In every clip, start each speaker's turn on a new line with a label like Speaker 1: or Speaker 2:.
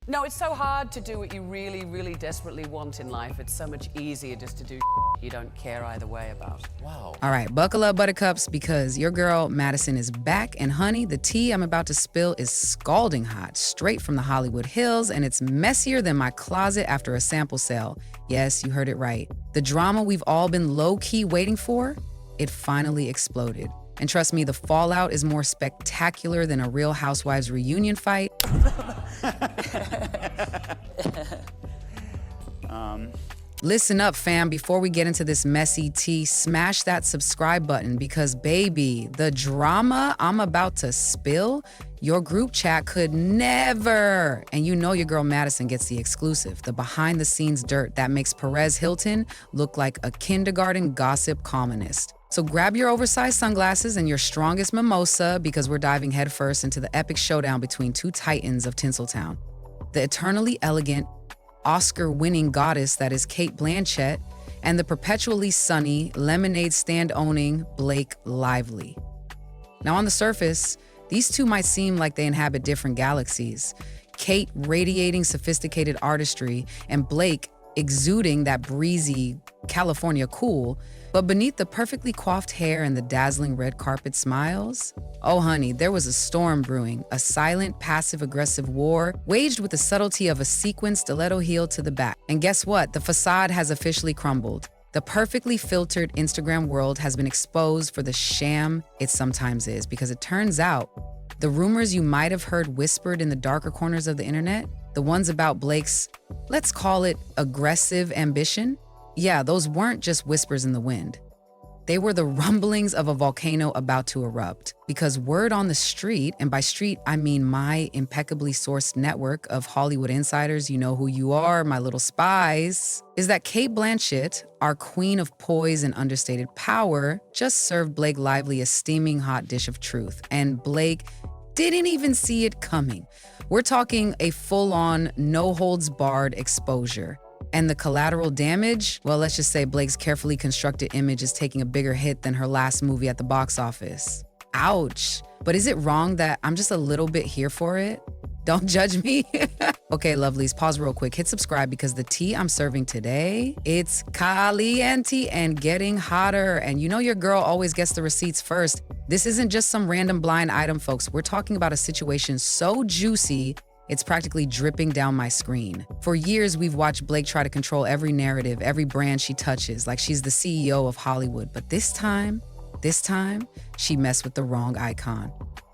Speaker 1: No, it's so hard to do what you really, really desperately want in life. It's so much easier just to do you don't care either way about.
Speaker 2: Wow.
Speaker 3: All right, buckle up, buttercups, because your girl Madison is back. And honey, the tea I'm about to spill is scalding hot, straight from the Hollywood Hills, and it's messier than my closet after a sample sale. Yes, you heard it right. The drama we've all been low-key waiting for, it finally exploded. And trust me, the fallout is more spectacular than a Real Housewives reunion fight. Listen up, fam. Before we get into this messy tea, smash that subscribe button because, baby, the drama I'm about to spill, your group chat could never. And you know your girl Madison gets the exclusive, the behind-the-scenes dirt that makes Perez Hilton look like a kindergarten gossip columnist. So grab your oversized sunglasses and your strongest mimosa because we're diving headfirst into the epic showdown between two titans of Tinseltown. The eternally elegant, Oscar-winning goddess that is Cate Blanchett and the perpetually sunny, lemonade stand-owning Blake Lively. Now on the surface, these two might seem like they inhabit different galaxies. Cate radiating sophisticated artistry and Blake exuding that breezy California cool, but beneath the perfectly coiffed hair and the dazzling red carpet smiles, oh honey, there was a storm brewing, a silent, passive-aggressive war waged with the subtlety of a sequined stiletto heel to the back. And guess what? The facade has officially crumbled. The perfectly filtered Instagram world has been exposed for the sham it sometimes is, because it turns out the rumors you might have heard whispered in the darker corners of the internet, the ones about Blake's, let's call it aggressive ambition, yeah, those weren't just whispers in the wind. They were the rumblings of a volcano about to erupt, because word on the street, and by street, I mean my impeccably sourced network of Hollywood insiders, you know who you are, my little spies, is that Cate Blanchett, our queen of poise and understated power, just served Blake Lively a steaming hot dish of truth, and Blake didn't even see it coming. We're talking a full-on, no-holds-barred exposure. And the collateral damage? Well, let's just say Blake's carefully constructed image is taking a bigger hit than her last movie at the box office. Ouch. But is it wrong that I'm just a little bit here for it? Don't judge me. Okay, lovelies, pause real quick. Hit subscribe because the tea I'm serving today, it's caliente and getting hotter. And you know your girl always gets the receipts first. This isn't just some random blind item, folks. We're talking about a situation so juicy, it's practically dripping down my screen. For years, we've watched Blake try to control every narrative, every brand she touches, like she's the CEO of Hollywood. But this time, she messed with the wrong icon.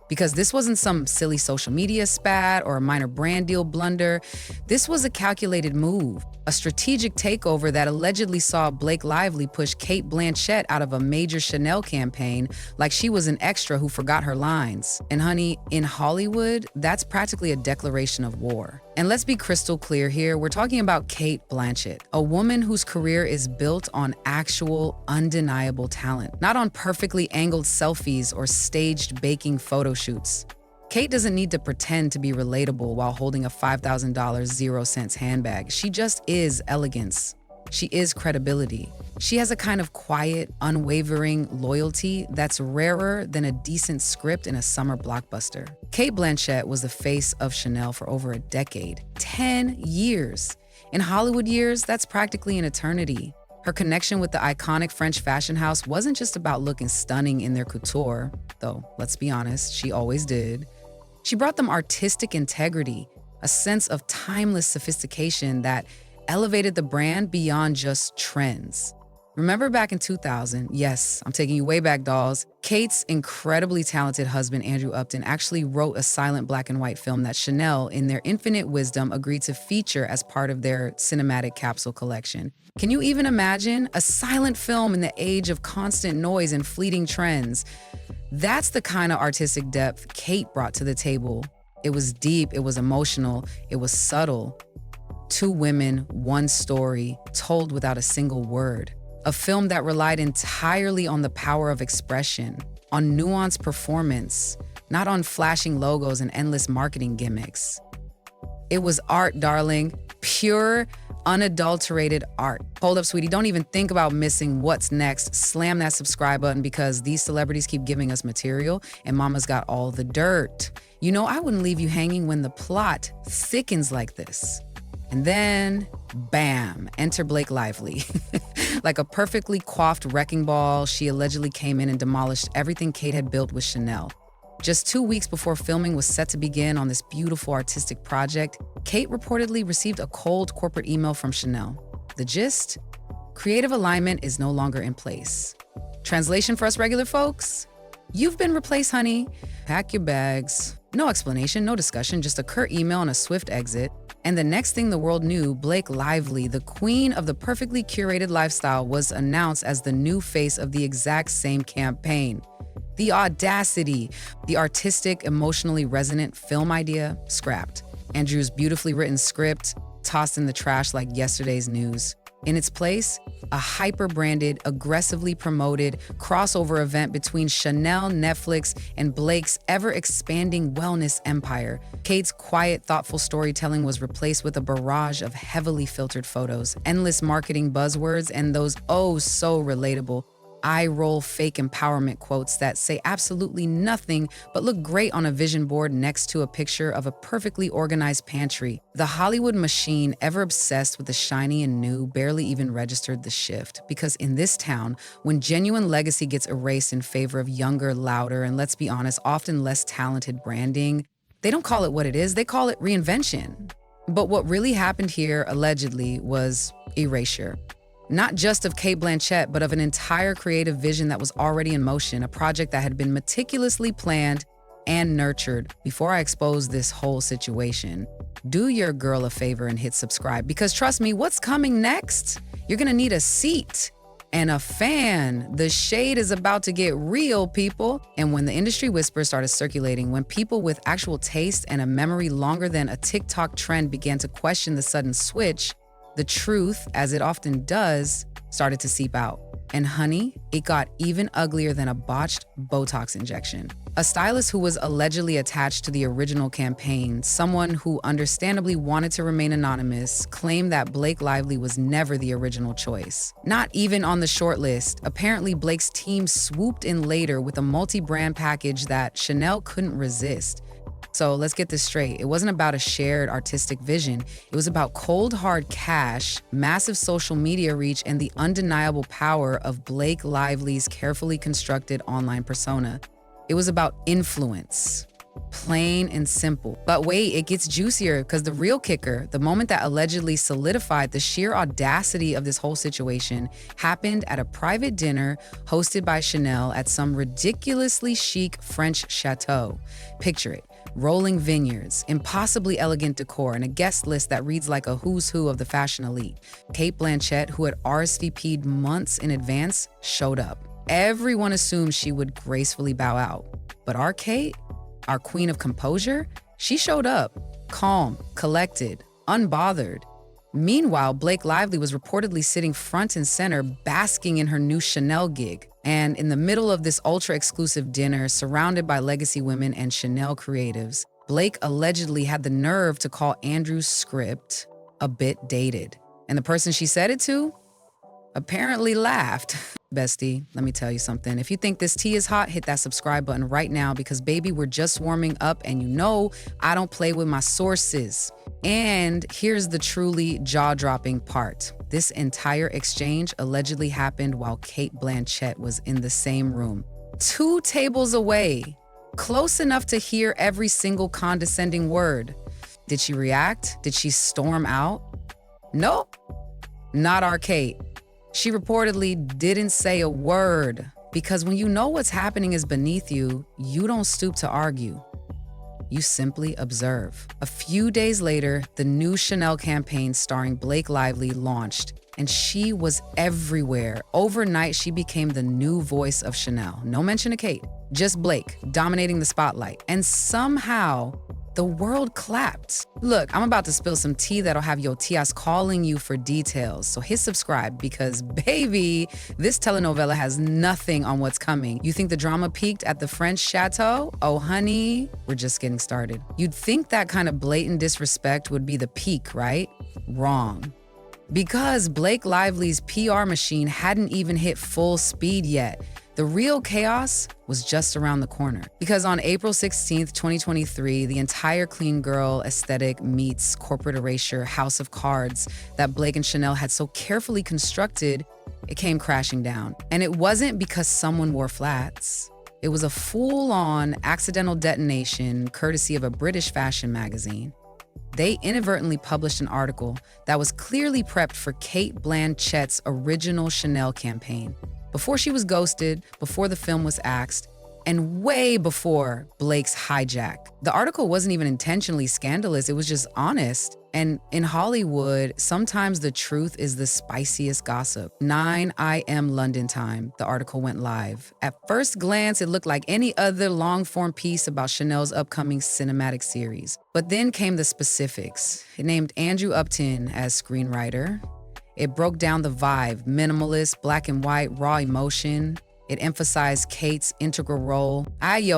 Speaker 3: Because this wasn't some silly social media spat or a minor brand deal blunder. This was a calculated move, a strategic takeover that allegedly saw Blake Lively push Cate Blanchett out of a major Chanel campaign like she was an extra who forgot her lines. And honey, in Hollywood, that's practically a declaration of war. And let's be crystal clear here, we're talking about Cate Blanchett, a woman whose career is built on actual, undeniable talent, not on perfectly angled selfies or staged baking photo shoots. Cate doesn't need to pretend to be relatable while holding a $5,000 0-cents handbag. She just is elegance. She is credibility. She has a kind of quiet, unwavering loyalty that's rarer than a decent script in a summer blockbuster. Cate Blanchett was the face of Chanel for over a decade, 10 years. In Hollywood years, that's practically an eternity. Her connection with the iconic French fashion house wasn't just about looking stunning in their couture, though, let's be honest, she always did. She brought them artistic integrity, a sense of timeless sophistication that elevated the brand beyond just trends. Remember back in 2000, yes, I'm taking you way back, dolls, Cate's incredibly talented husband, Andrew Upton, actually wrote a silent black and white film that Chanel, in their infinite wisdom, agreed to feature as part of their cinematic capsule collection. Can you even imagine? A silent film in the age of constant noise and fleeting trends. That's the kind of artistic depth Cate brought to the table. It was deep, it was emotional, it was subtle. Two women, one story, told without a single word. A film that relied entirely on the power of expression, on nuanced performance, not on flashing logos and endless marketing gimmicks. It was art, darling. Pure, unadulterated art. Hold up, sweetie. Don't even think about missing what's next. Slam that subscribe button because these celebrities keep giving us material and mama's got all the dirt. You know, I wouldn't leave you hanging when the plot thickens like this. And then, bam, enter Blake Lively. Like a perfectly coiffed wrecking ball, she allegedly came in and demolished everything Cate had built with Chanel. Just 2 weeks before filming was set to begin on this beautiful artistic project, Cate reportedly received a cold corporate email from Chanel. The gist? Creative alignment is no longer in place. Translation for us regular folks? You've been replaced, honey. Pack your bags. No explanation, no discussion, just a curt email and a swift exit. And the next thing the world knew, Blake Lively, the queen of the perfectly curated lifestyle, was announced as the new face of the exact same campaign. The audacity, the artistic, emotionally resonant film idea, scrapped. Andrew's beautifully written script, tossed in the trash like yesterday's news. In its place, a hyper-branded, aggressively promoted crossover event between Chanel, Netflix, and Blake's ever-expanding wellness empire. Cate's quiet, thoughtful storytelling was replaced with a barrage of heavily filtered photos, endless marketing buzzwords, and those oh-so-relatable eye-roll fake empowerment quotes that say absolutely nothing but look great on a vision board next to a picture of a perfectly organized pantry. The Hollywood machine, ever obsessed with the shiny and new, barely even registered the shift. Because in this town, when genuine legacy gets erased in favor of younger, louder, and let's be honest, often less talented branding, they don't call it what it is, they call it reinvention. But what really happened here, allegedly, was erasure. Not just of Cate Blanchett, but of an entire creative vision that was already in motion, a project that had been meticulously planned and nurtured. Before I expose this whole situation, do your girl a favor and hit subscribe, because trust me, what's coming next? You're gonna need a seat and a fan. The shade is about to get real, people. And when the industry whispers started circulating, when people with actual taste and a memory longer than a TikTok trend began to question the sudden switch, the truth, as it often does, started to seep out. And honey, it got even uglier than a botched Botox injection. A stylist who was allegedly attached to the original campaign, someone who understandably wanted to remain anonymous, claimed that Blake Lively was never the original choice. Not even on the short list. Apparently, Blake's team swooped in later with a multi-brand package that Chanel couldn't resist. So let's get this straight. It wasn't about a shared artistic vision. It was about cold, hard cash, massive social media reach, and the undeniable power of Blake Lively's carefully constructed online persona. It was about influence. Plain and simple. But wait, it gets juicier, because the real kicker, the moment that allegedly solidified the sheer audacity of this whole situation, happened at a private dinner hosted by Chanel at some ridiculously chic French chateau. Picture it. Rolling vineyards, impossibly elegant decor, and a guest list that reads like a who's who of the fashion elite. Cate Blanchett, who had RSVP'd months in advance, showed up. Everyone assumed she would gracefully bow out. But our Cate, our queen of composure, she showed up, calm, collected, unbothered. Meanwhile, Blake Lively was reportedly sitting front and center, basking in her new Chanel gig. And in the middle of this ultra-exclusive dinner, surrounded by legacy women and Chanel creatives, Blake allegedly had the nerve to call Andrew's script a bit dated. And the person she said it to apparently laughed. Bestie, let me tell you something. If you think this tea is hot, hit that subscribe button right now, because baby, we're just warming up, and you know I don't play with my sources. And here's the truly jaw-dropping part. This entire exchange allegedly happened while Cate Blanchett was in the same room, 2 tables away, close enough to hear every single condescending word. Did she react? Did she storm out? Nope, not our Cate. She reportedly didn't say a word, because when you know what's happening is beneath you, you don't stoop to argue. You simply observe. A few days later, the new Chanel campaign starring Blake Lively launched, and she was everywhere. Overnight, she became the new voice of Chanel. No mention of Cate, just Blake dominating the spotlight. And somehow, the world clapped. Look, I'm about to spill some tea that'll have your tias calling you for details. So hit subscribe, because baby, this telenovela has nothing on what's coming. You think the drama peaked at the French chateau? Oh honey, we're just getting started. You'd think that kind of blatant disrespect would be the peak, right? Wrong. Because Blake Lively's PR machine hadn't even hit full speed yet. The real chaos was just around the corner. Because on April 16th, 2023, the entire clean girl aesthetic meets corporate erasure house of cards that Blake and Chanel had so carefully constructed, it came crashing down. And it wasn't because someone wore flats. It was a full-on accidental detonation courtesy of a British fashion magazine. They inadvertently published an article that was clearly prepped for Cate Blanchett's original Chanel campaign. Before she was ghosted, before the film was axed, and way before Blake's hijack. The article wasn't even intentionally scandalous, it was just honest. And in Hollywood, sometimes the truth is the spiciest gossip. 9 a.m. London time, the article went live. At first glance, it looked like any other long-form piece about Chanel's upcoming cinematic series. But then came the specifics. It named Andrew Upton as screenwriter. It broke down the vibe, minimalist, black and white, raw emotion. It emphasized Cate's integral role.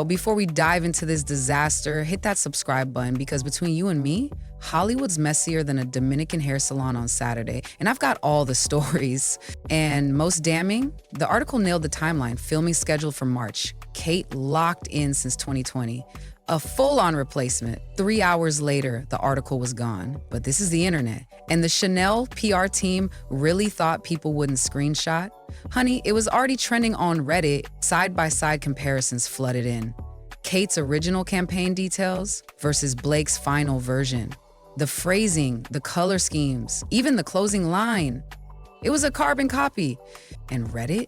Speaker 3: Before we dive into this disaster, hit that subscribe button because between you and me, Hollywood's messier than a Dominican hair salon on Saturday. And I've got all the stories. And most damning, the article nailed the timeline, filming scheduled for March. Cate locked in since 2020. A full-on replacement. 3 hours later, the article was gone. But this is the internet. And the Chanel PR team really thought people wouldn't screenshot. Honey, it was already trending on Reddit. Side-by-side comparisons flooded in. Cate's original campaign details versus Blake's final version. The phrasing, the color schemes, even the closing line. It was a carbon copy. And Reddit?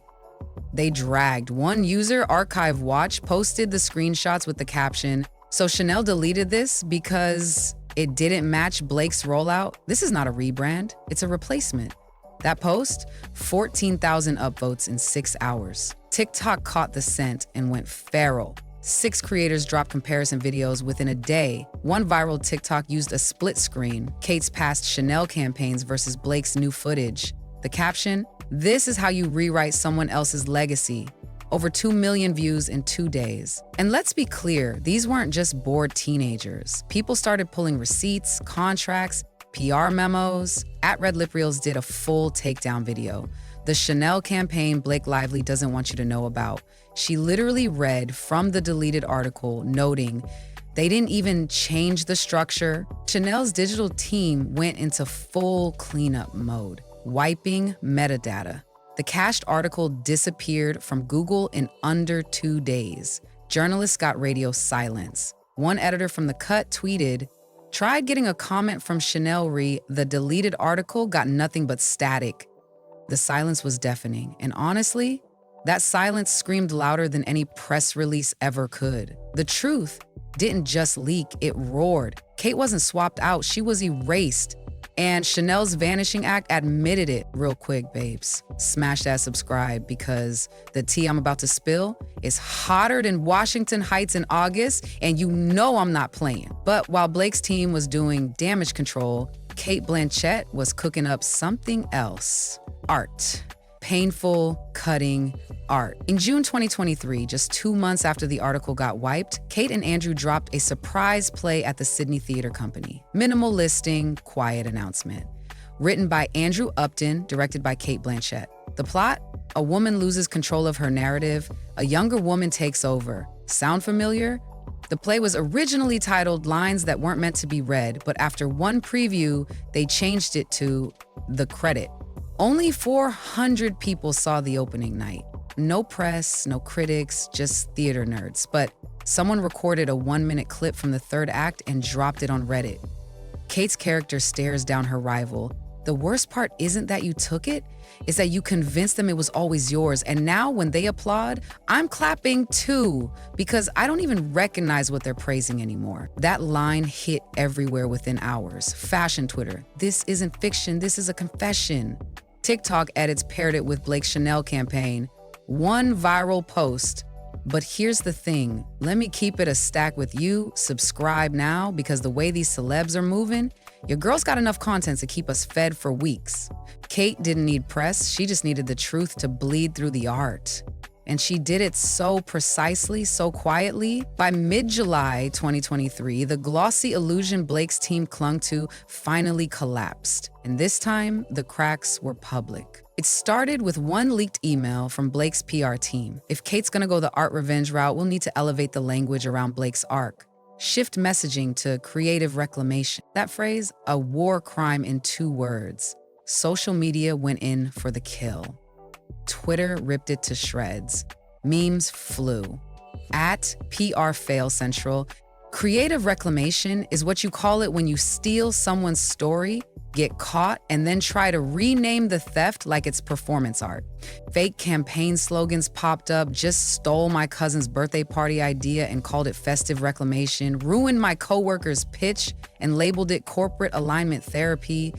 Speaker 3: They dragged. One user, Archive Watch, posted the screenshots with the caption, "So Chanel deleted this because it didn't match Blake's rollout? This is not a rebrand, it's a replacement." That post, 14,000 upvotes in 6 hours. TikTok caught the scent and went feral. 6 creators dropped comparison videos within a day. One viral TikTok used a split screen, Cate's past Chanel campaigns versus Blake's new footage. The caption, "This is how you rewrite someone else's legacy." Over 2 million views in 2 days. And let's be clear, these weren't just bored teenagers. People started pulling receipts, contracts, PR memos. @Red Lip Reels did a full takedown video. The Chanel campaign Blake Lively doesn't want you to know about. She literally read from the deleted article, noting they didn't even change the structure. Chanel's digital team went into full cleanup mode, wiping metadata. The cached article disappeared from Google in under 2 days. Journalists got radio silence. One editor from The Cut tweeted, "Tried getting a comment from Chanel the deleted article got nothing but static." The silence was deafening, and honestly, that silence screamed louder than any press release ever could. The truth didn't just leak, it roared. Cate wasn't swapped out, she was erased. And Chanel's Vanishing Act admitted it. Real quick, babes, smash that subscribe because the tea I'm about to spill is hotter than Washington Heights in August, and you know I'm not playing. But while Blake's team was doing damage control, Cate Blanchett was cooking up something else. Art. Painful, cutting art. In June 2023, just 2 months after the article got wiped, Cate and Andrew dropped a surprise play at the Sydney Theatre Company. Minimal listing, quiet announcement. Written by Andrew Upton, directed by Cate Blanchett. The plot? A woman loses control of her narrative. A younger woman takes over. Sound familiar? The play was originally titled Lines That Weren't Meant to Be Read, but after one preview, they changed it to The Credit. Only 400 people saw the opening night. No press, no critics, just theater nerds. But someone recorded a 1-minute clip from the third act and dropped it on Reddit. Cate's character stares down her rival. The worst part isn't that you took it, it's that you convinced them it was always yours. And now when they applaud, I'm clapping too, because I don't even recognize what they're praising anymore. That line hit everywhere within hours. Fashion Twitter, "This isn't fiction, this is a confession." TikTok edits paired it with Blake's Chanel campaign. One viral post. But here's the thing, let me keep it a stack with you. Subscribe now, because the way these celebs are moving, your girl's got enough content to keep us fed for weeks. Cate didn't need press, she just needed the truth to bleed through the art. And she did it so precisely, so quietly. By mid-July 2023, the glossy illusion Blake's team clung to finally collapsed. And this time, the cracks were public. It started with one leaked email from Blake's PR team. If Kate's gonna go the art revenge route, we'll need to elevate the language around Blake's arc. Shift messaging to creative reclamation. That phrase, a war crime in 2 words. Social media went in for the kill. Twitter ripped it to shreds. Memes flew. At PR Fail Central, creative reclamation is what you call it when you steal someone's story, get caught, and then try to rename the theft like it's performance art. Fake campaign slogans popped up, just stole my cousin's birthday party idea and called it festive reclamation, ruined my coworker's pitch and labeled it corporate alignment therapy.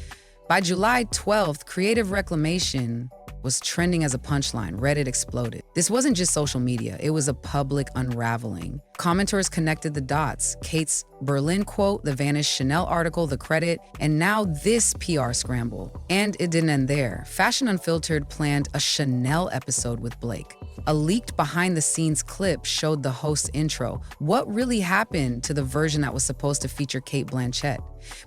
Speaker 3: By July 12th, creative reclamation was trending as a punchline. Reddit exploded. This wasn't just social media, it was a public unraveling. Commenters connected the dots. Kate's Berlin quote, the vanished Chanel article, the credit, and now this PR scramble. And it didn't end there. Fashion Unfiltered planned a Chanel episode with Blake. A leaked behind-the-scenes clip showed the host's intro. What really happened to the version that was supposed to feature Cate Blanchett?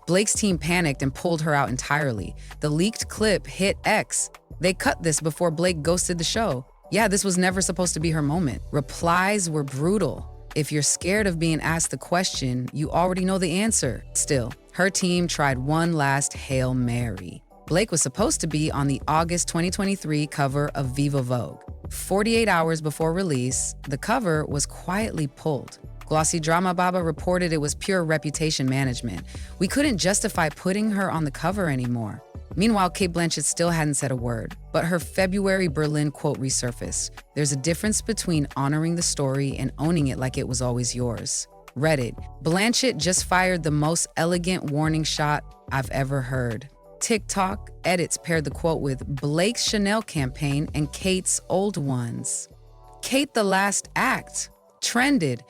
Speaker 3: Blake's team panicked and pulled her out entirely. The leaked clip hit X. They cut this before Blake ghosted the show. Yeah, this was never supposed to be her moment. Replies were brutal. If you're scared of being asked the question, you already know the answer. Still, her team tried one last Hail Mary. Blake was supposed to be on the August 2023 cover of Viva Vogue. 48 hours before release, the cover was quietly pulled. Glossy Drama Baba reported it was pure reputation management. We couldn't justify putting her on the cover anymore. Meanwhile, Cate Blanchett still hadn't said a word, but her February Berlin quote resurfaced. There's a difference between honoring the story and owning it like it was always yours. Reddit, Blanchett just fired the most elegant warning shot I've ever heard. TikTok, edits paired the quote with Blake's Chanel campaign and Kate's old ones. Kate the Last Act trended.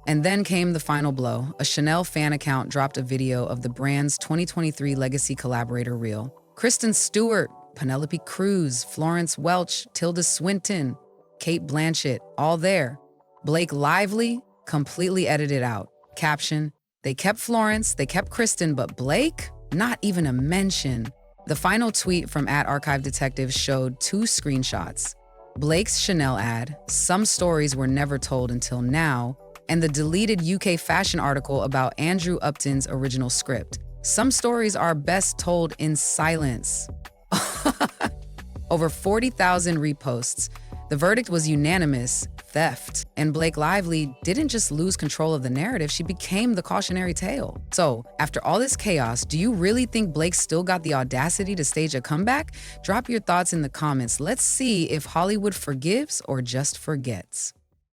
Speaker 3: And then came the final blow. A Chanel fan account dropped a video of the brand's 2023 legacy collaborator reel. Kristen Stewart, Penelope Cruz, Florence Welch, Tilda Swinton, Cate Blanchett, all there. Blake Lively completely edited out. Caption, they kept Florence, they kept Kristen, but Blake? Not even a mention. The final tweet from @ArchiveDetective showed 2 screenshots. Blake's Chanel ad, some stories were never told until now, and the deleted UK fashion article about Andrew Upton's original script. Some stories are best told in silence. Over 40,000 reposts. The verdict was unanimous, theft. And Blake Lively didn't just lose control of the narrative, she became the cautionary tale. So, after all this chaos, do you really think Blake still got the audacity to stage a comeback? Drop your thoughts in the comments. Let's see if Hollywood forgives or just forgets.